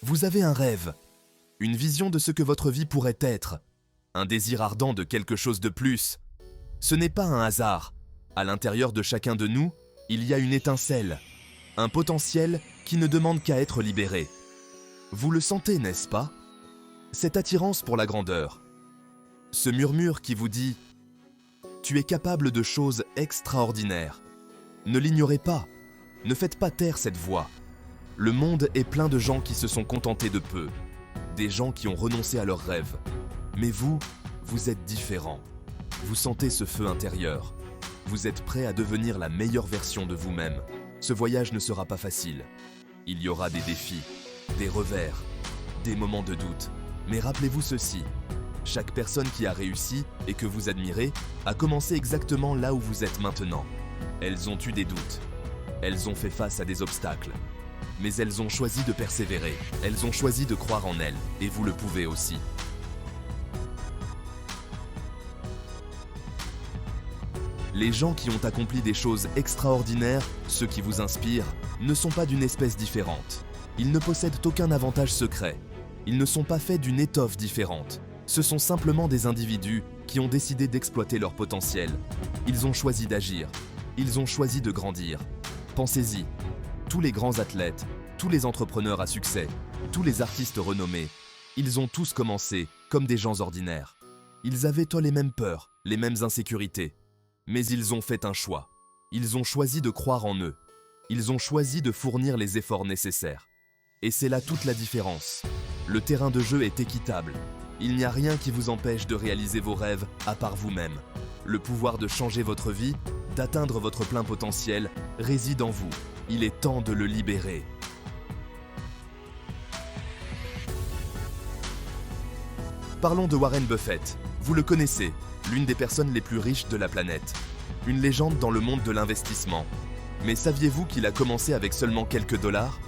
Vous avez un rêve, une vision de ce que votre vie pourrait être, un désir ardent de quelque chose de plus. Ce n'est pas un hasard. À l'intérieur de chacun de nous, il y a une étincelle, un potentiel qui ne demande qu'à être libéré. Vous le sentez, n'est-ce pas? Cette attirance pour la grandeur. Ce murmure qui vous dit « Tu es capable de choses extraordinaires ». Ne l'ignorez pas. Ne faites pas taire cette voix. Le monde est plein de gens qui se sont contentés de peu. Des gens qui ont renoncé à leurs rêves. Mais vous, vous êtes différent. Vous sentez ce feu intérieur. Vous êtes prêt à devenir la meilleure version de vous-même. Ce voyage ne sera pas facile. Il y aura des défis, des revers, des moments de doute. Mais rappelez-vous ceci. Chaque personne qui a réussi et que vous admirez a commencé exactement là où vous êtes maintenant. Elles ont eu des doutes. Elles ont fait face à des obstacles. Mais elles ont choisi de persévérer. Elles ont choisi de croire en elles. Et vous le pouvez aussi. Les gens qui ont accompli des choses extraordinaires, ceux qui vous inspirent, ne sont pas d'une espèce différente. Ils ne possèdent aucun avantage secret. Ils ne sont pas faits d'une étoffe différente. Ce sont simplement des individus qui ont décidé d'exploiter leur potentiel. Ils ont choisi d'agir. Ils ont choisi de grandir. Pensez-y. Tous les grands athlètes, tous les entrepreneurs à succès, tous les artistes renommés, ils ont tous commencé comme des gens ordinaires. Ils avaient les mêmes peurs, les mêmes insécurités. Mais ils ont fait un choix. Ils ont choisi de croire en eux. Ils ont choisi de fournir les efforts nécessaires. Et c'est là toute la différence. Le terrain de jeu est équitable. Il n'y a rien qui vous empêche de réaliser vos rêves à part vous-même. Le pouvoir de changer votre vie, d'atteindre votre plein potentiel, réside en vous. Il est temps de le libérer. Parlons de Warren Buffett. Vous le connaissez, l'une des personnes les plus riches de la planète. Une légende dans le monde de l'investissement. Mais saviez-vous qu'il a commencé avec seulement quelques dollars?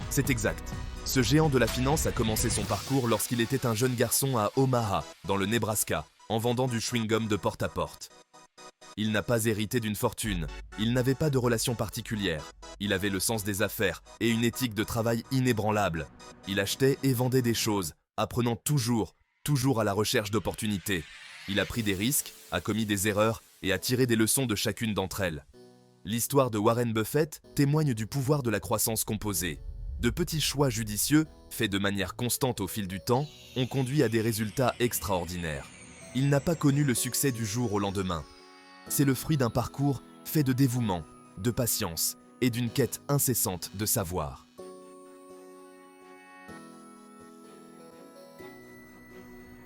C'est exact. Ce géant de la finance a commencé son parcours lorsqu'il était un jeune garçon à Omaha, dans le Nebraska, en vendant du chewing-gum de porte à porte. Il n'a pas hérité d'une fortune, il n'avait pas de relation particulière. Il avait le sens des affaires et une éthique de travail inébranlable. Il achetait et vendait des choses, apprenant toujours à la recherche d'opportunités. Il a pris des risques, a commis des erreurs et a tiré des leçons de chacune d'entre elles. L'histoire de Warren Buffett témoigne du pouvoir de la croissance composée. De petits choix judicieux, faits de manière constante au fil du temps, ont conduit à des résultats extraordinaires. Il n'a pas connu le succès du jour au lendemain. C'est le fruit d'un parcours fait de dévouement, de patience et d'une quête incessante de savoir.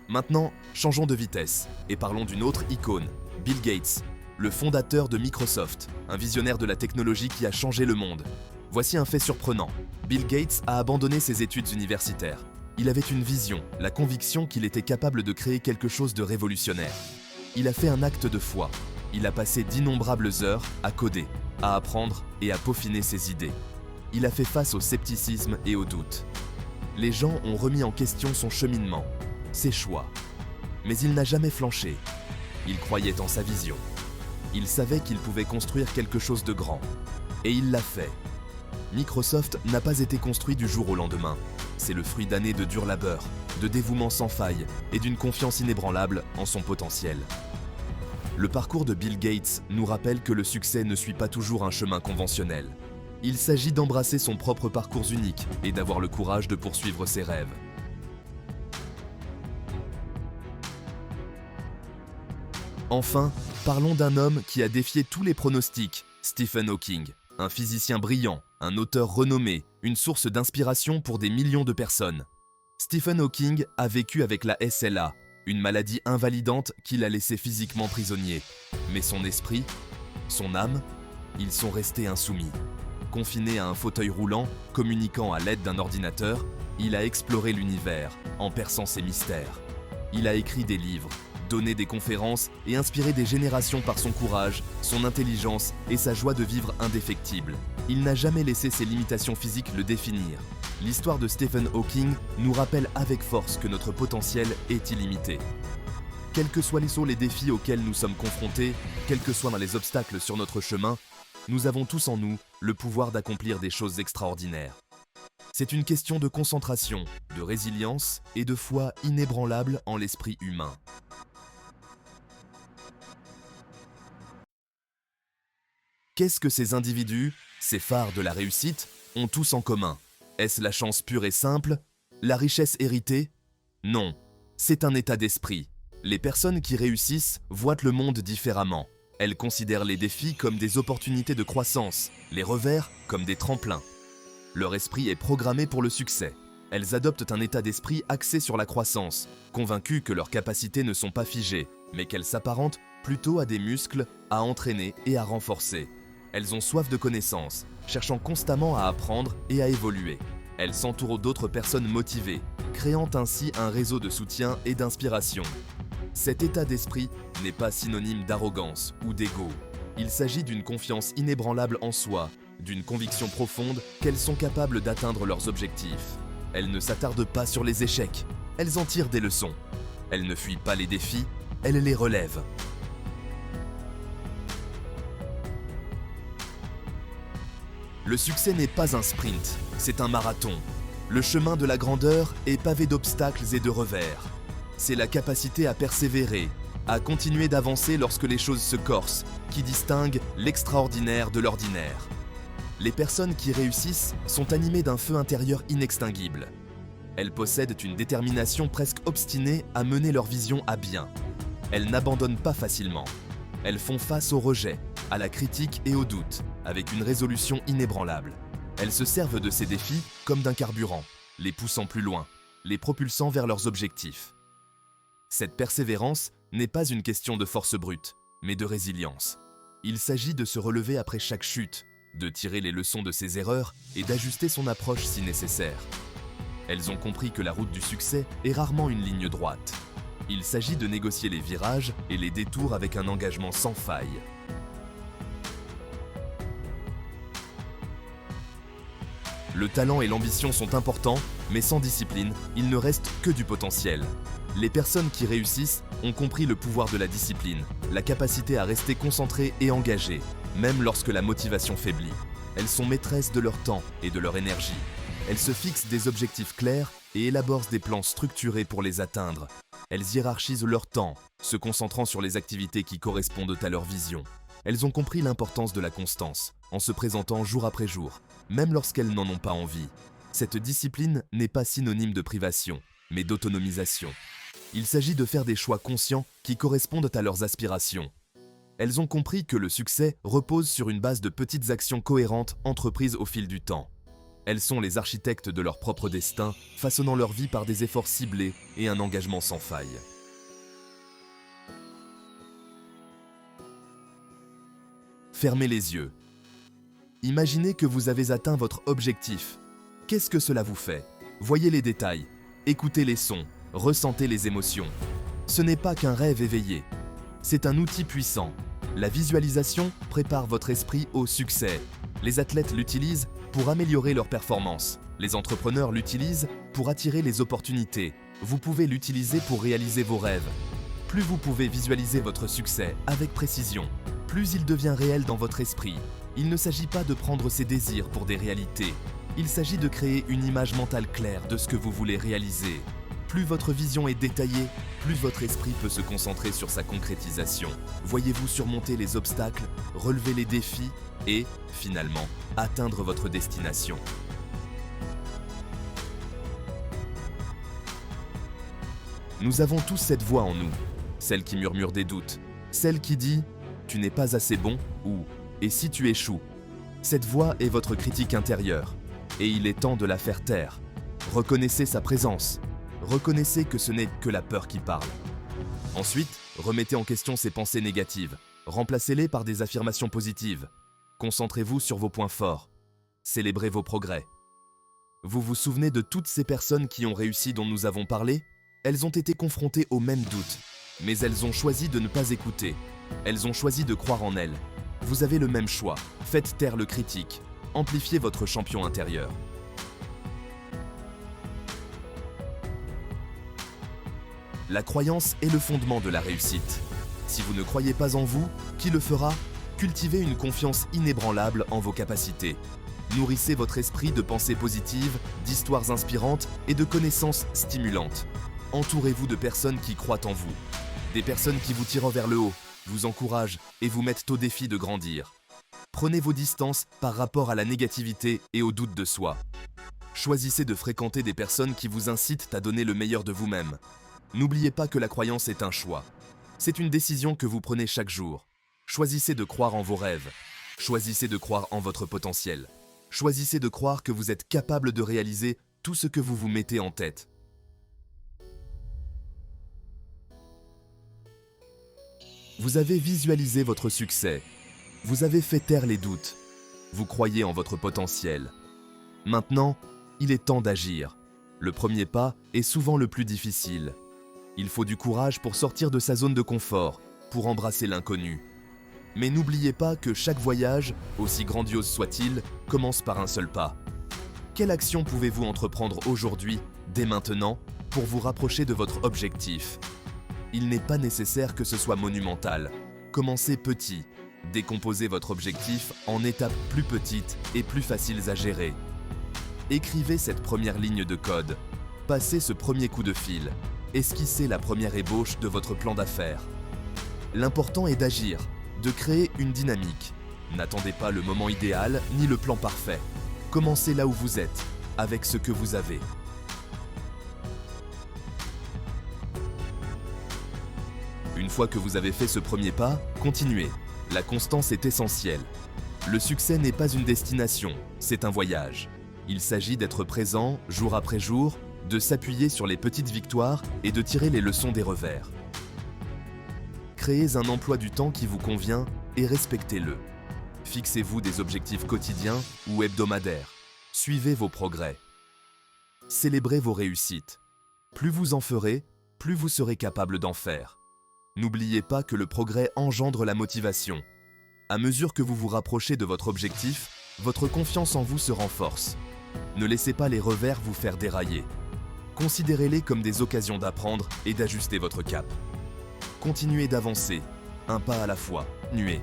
Maintenant, changeons de vitesse et parlons d'une autre icône, Bill Gates, le fondateur de Microsoft, un visionnaire de la technologie qui a changé le monde. Voici un fait surprenant. Bill Gates a abandonné ses études universitaires. Il avait une vision, la conviction qu'il était capable de créer quelque chose de révolutionnaire. Il a fait un acte de foi. Il a passé d'innombrables heures à coder, à apprendre et à peaufiner ses idées. Il a fait face au scepticisme et au doute. Les gens ont remis en question son cheminement, ses choix. Mais il n'a jamais flanché. Il croyait en sa vision. Il savait qu'il pouvait construire quelque chose de grand. Et il l'a fait. Microsoft n'a pas été construit du jour au lendemain. C'est le fruit d'années de dur labeur, de dévouement sans faille et d'une confiance inébranlable en son potentiel. Le parcours de Bill Gates nous rappelle que le succès ne suit pas toujours un chemin conventionnel. Il s'agit d'embrasser son propre parcours unique et d'avoir le courage de poursuivre ses rêves. Enfin, parlons d'un homme qui a défié tous les pronostics, Stephen Hawking. Un physicien brillant, un auteur renommé, une source d'inspiration pour des millions de personnes. Stephen Hawking a vécu avec la SLA, une maladie invalidante qui l'a laissé physiquement prisonnier. Mais son esprit, son âme, ils sont restés insoumis. Confiné à un fauteuil roulant, communiquant à l'aide d'un ordinateur, il a exploré l'univers en perçant ses mystères. Il a écrit des livres, donné des conférences et inspiré des générations par son courage, son intelligence et sa joie de vivre indéfectible. Il n'a jamais laissé ses limitations physiques le définir. L'histoire de Stephen Hawking nous rappelle avec force que notre potentiel est illimité. Quels que soient les défis auxquels nous sommes confrontés, quels que soient les obstacles sur notre chemin, nous avons tous en nous le pouvoir d'accomplir des choses extraordinaires. C'est une question de concentration, de résilience et de foi inébranlable en l'esprit humain. Qu'est-ce que ces individus, ces phares de la réussite, ont tous en commun? Est-ce la chance pure et simple? La richesse héritée? Non, c'est un état d'esprit. Les personnes qui réussissent voient le monde différemment. Elles considèrent les défis comme des opportunités de croissance, les revers comme des tremplins. Leur esprit est programmé pour le succès. Elles adoptent un état d'esprit axé sur la croissance, convaincues que leurs capacités ne sont pas figées, mais qu'elles s'apparentent plutôt à des muscles à entraîner et à renforcer. Elles ont soif de connaissances, cherchant constamment à apprendre et à évoluer. Elles s'entourent d'autres personnes motivées, créant ainsi un réseau de soutien et d'inspiration. Cet état d'esprit n'est pas synonyme d'arrogance ou d'ego. Il s'agit d'une confiance inébranlable en soi, d'une conviction profonde qu'elles sont capables d'atteindre leurs objectifs. Elles ne s'attardent pas sur les échecs, elles en tirent des leçons. Elles ne fuient pas les défis, elles les relèvent. Le succès n'est pas un sprint, c'est un marathon. Le chemin de la grandeur est pavé d'obstacles et de revers. C'est la capacité à persévérer, à continuer d'avancer lorsque les choses se corsent, qui distingue l'extraordinaire de l'ordinaire. Les personnes qui réussissent sont animées d'un feu intérieur inextinguible. Elles possèdent une détermination presque obstinée à mener leur vision à bien. Elles n'abandonnent pas facilement. Elles font face au rejet, à la critique et au doute, avec une résolution inébranlable. Elles se servent de ces défis comme d'un carburant, les poussant plus loin, les propulsant vers leurs objectifs. Cette persévérance n'est pas une question de force brute, mais de résilience. Il s'agit de se relever après chaque chute, de tirer les leçons de ses erreurs et d'ajuster son approche si nécessaire. Elles ont compris que la route du succès est rarement une ligne droite. Il s'agit de négocier les virages et les détours avec un engagement sans faille. Le talent et l'ambition sont importants, mais sans discipline, il ne reste que du potentiel. Les personnes qui réussissent ont compris le pouvoir de la discipline, la capacité à rester concentrées et engagées, même lorsque la motivation faiblit. Elles sont maîtresses de leur temps et de leur énergie. Elles se fixent des objectifs clairs et élaborent des plans structurés pour les atteindre. Elles hiérarchisent leur temps, se concentrant sur les activités qui correspondent à leur vision. Elles ont compris l'importance de la constance, en se présentant jour après jour, même lorsqu'elles n'en ont pas envie. Cette discipline n'est pas synonyme de privation, mais d'autonomisation. Il s'agit de faire des choix conscients qui correspondent à leurs aspirations. Elles ont compris que le succès repose sur une base de petites actions cohérentes entreprises au fil du temps. Elles sont les architectes de leur propre destin, façonnant leur vie par des efforts ciblés et un engagement sans faille. Fermez les yeux. Imaginez que vous avez atteint votre objectif. Qu'est-ce que cela vous fait? Voyez les détails, écoutez les sons, ressentez les émotions. Ce n'est pas qu'un rêve éveillé. C'est un outil puissant. La visualisation prépare votre esprit au succès. Les athlètes l'utilisent pour améliorer leur performance. Les entrepreneurs l'utilisent pour attirer les opportunités. Vous pouvez l'utiliser pour réaliser vos rêves. Plus vous pouvez visualiser votre succès avec précision, plus il devient réel dans votre esprit. Il ne s'agit pas de prendre ses désirs pour des réalités. Il s'agit de créer une image mentale claire de ce que vous voulez réaliser. Plus votre vision est détaillée, plus votre esprit peut se concentrer sur sa concrétisation. Voyez-vous surmonter les obstacles, relever les défis et, finalement, atteindre votre destination. Nous avons tous cette voix en nous, celle qui murmure des doutes, celle qui dit « tu n'es pas assez bon » ou « et si tu échoues ». Cette voix est votre critique intérieure, et il est temps de la faire taire. Reconnaissez sa présence. Reconnaissez que ce n'est que la peur qui parle. Ensuite, remettez en question ces pensées négatives. Remplacez-les par des affirmations positives. Concentrez-vous sur vos points forts. Célébrez vos progrès. Vous vous souvenez de toutes ces personnes qui ont réussi dont nous avons parlé? Elles ont été confrontées aux mêmes doutes, mais elles ont choisi de ne pas écouter. Elles ont choisi de croire en elles. Vous avez le même choix. Faites taire le critique. Amplifiez votre champion intérieur. La croyance est le fondement de la réussite. Si vous ne croyez pas en vous, qui le fera? Cultivez une confiance inébranlable en vos capacités. Nourrissez votre esprit de pensées positives, d'histoires inspirantes et de connaissances stimulantes. Entourez-vous de personnes qui croient en vous. Des personnes qui vous tirent vers le haut, vous encouragent et vous mettent au défi de grandir. Prenez vos distances par rapport à la négativité et au doute de soi. Choisissez de fréquenter des personnes qui vous incitent à donner le meilleur de vous-même. N'oubliez pas que la croyance est un choix. C'est une décision que vous prenez chaque jour. Choisissez de croire en vos rêves. Choisissez de croire en votre potentiel. Choisissez de croire que vous êtes capable de réaliser tout ce que vous vous mettez en tête. Vous avez visualisé votre succès. Vous avez fait taire les doutes. Vous croyez en votre potentiel. Maintenant, il est temps d'agir. Le premier pas est souvent le plus difficile. Il faut du courage pour sortir de sa zone de confort, pour embrasser l'inconnu. Mais n'oubliez pas que chaque voyage, aussi grandiose soit-il, commence par un seul pas. Quelle action pouvez-vous entreprendre aujourd'hui, dès maintenant, pour vous rapprocher de votre objectif ? Il n'est pas nécessaire que ce soit monumental. Commencez petit. Décomposez votre objectif en étapes plus petites et plus faciles à gérer. Écrivez cette première ligne de code. Passez ce premier coup de fil. Esquissez la première ébauche de votre plan d'affaires. L'important est d'agir, de créer une dynamique. N'attendez pas le moment idéal ni le plan parfait. Commencez là où vous êtes, avec ce que vous avez. Une fois que vous avez fait ce premier pas, continuez. La constance est essentielle. Le succès n'est pas une destination, c'est un voyage. Il s'agit d'être présent jour après jour, de s'appuyer sur les petites victoires et de tirer les leçons des revers. Créez un emploi du temps qui vous convient et respectez-le. Fixez-vous des objectifs quotidiens ou hebdomadaires. Suivez vos progrès. Célébrez vos réussites. Plus vous en ferez, plus vous serez capable d'en faire. N'oubliez pas que le progrès engendre la motivation. À mesure que vous vous rapprochez de votre objectif, votre confiance en vous se renforce. Ne laissez pas les revers vous faire dérailler. Considérez-les comme des occasions d'apprendre et d'ajuster votre cap. Continuez d'avancer, un pas à la fois, nuez.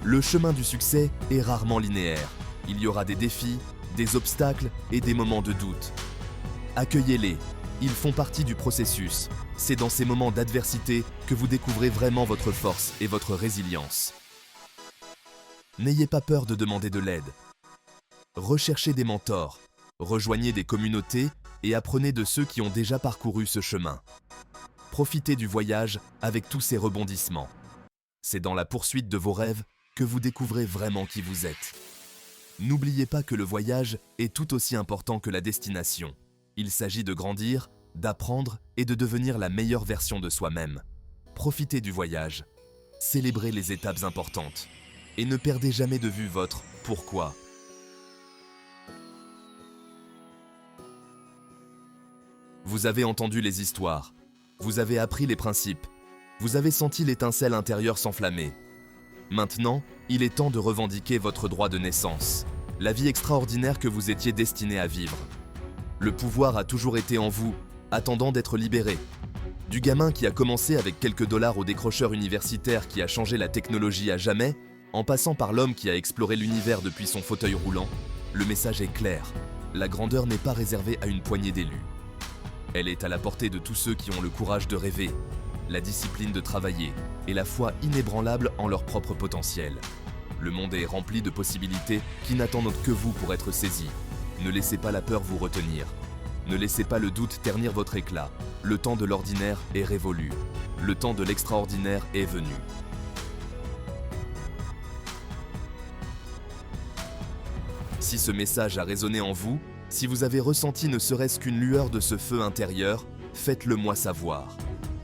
Le chemin du succès est rarement linéaire. Il y aura des défis, des obstacles et des moments de doute. Accueillez-les, ils font partie du processus. C'est dans ces moments d'adversité que vous découvrez vraiment votre force et votre résilience. N'ayez pas peur de demander de l'aide. Recherchez des mentors, rejoignez des communautés et apprenez de ceux qui ont déjà parcouru ce chemin. Profitez du voyage avec tous ces rebondissements. C'est dans la poursuite de vos rêves que vous découvrez vraiment qui vous êtes. N'oubliez pas que le voyage est tout aussi important que la destination. Il s'agit de grandir, d'apprendre et de devenir la meilleure version de soi-même. Profitez du voyage, célébrez les étapes importantes et ne perdez jamais de vue votre « pourquoi ». Vous avez entendu les histoires, vous avez appris les principes, vous avez senti l'étincelle intérieure s'enflammer. Maintenant, il est temps de revendiquer votre droit de naissance, la vie extraordinaire que vous étiez destiné à vivre. Le pouvoir a toujours été en vous, attendant d'être libéré. Du gamin qui a commencé avec quelques dollars au décrocheur universitaire qui a changé la technologie à jamais, en passant par l'homme qui a exploré l'univers depuis son fauteuil roulant, le message est clair. La grandeur n'est pas réservée à une poignée d'élus. Elle est à la portée de tous ceux qui ont le courage de rêver, la discipline de travailler et la foi inébranlable en leur propre potentiel. Le monde est rempli de possibilités qui n'attendent que vous pour être saisies. Ne laissez pas la peur vous retenir. Ne laissez pas le doute ternir votre éclat. Le temps de l'ordinaire est révolu. Le temps de l'extraordinaire est venu. Si ce message a résonné en vous, si vous avez ressenti ne serait-ce qu'une lueur de ce feu intérieur, faites-le moi savoir.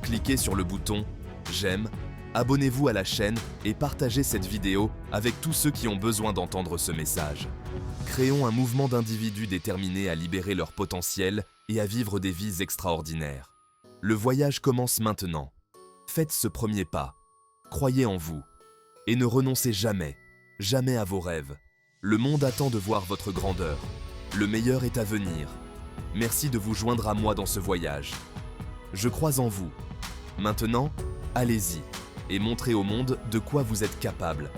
Cliquez sur le bouton « J'aime », abonnez-vous à la chaîne et partagez cette vidéo avec tous ceux qui ont besoin d'entendre ce message. Créons un mouvement d'individus déterminés à libérer leur potentiel et à vivre des vies extraordinaires. Le voyage commence maintenant. Faites ce premier pas. Croyez en vous. Et ne renoncez jamais, jamais à vos rêves. Le monde attend de voir votre grandeur. Le meilleur est à venir. Merci de vous joindre à moi dans ce voyage. Je crois en vous. Maintenant, allez-y. et montrez au monde de quoi vous êtes capable.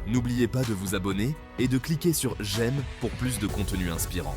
N'oubliez pas de vous abonner et de cliquer sur j'aime pour plus de contenu inspirant.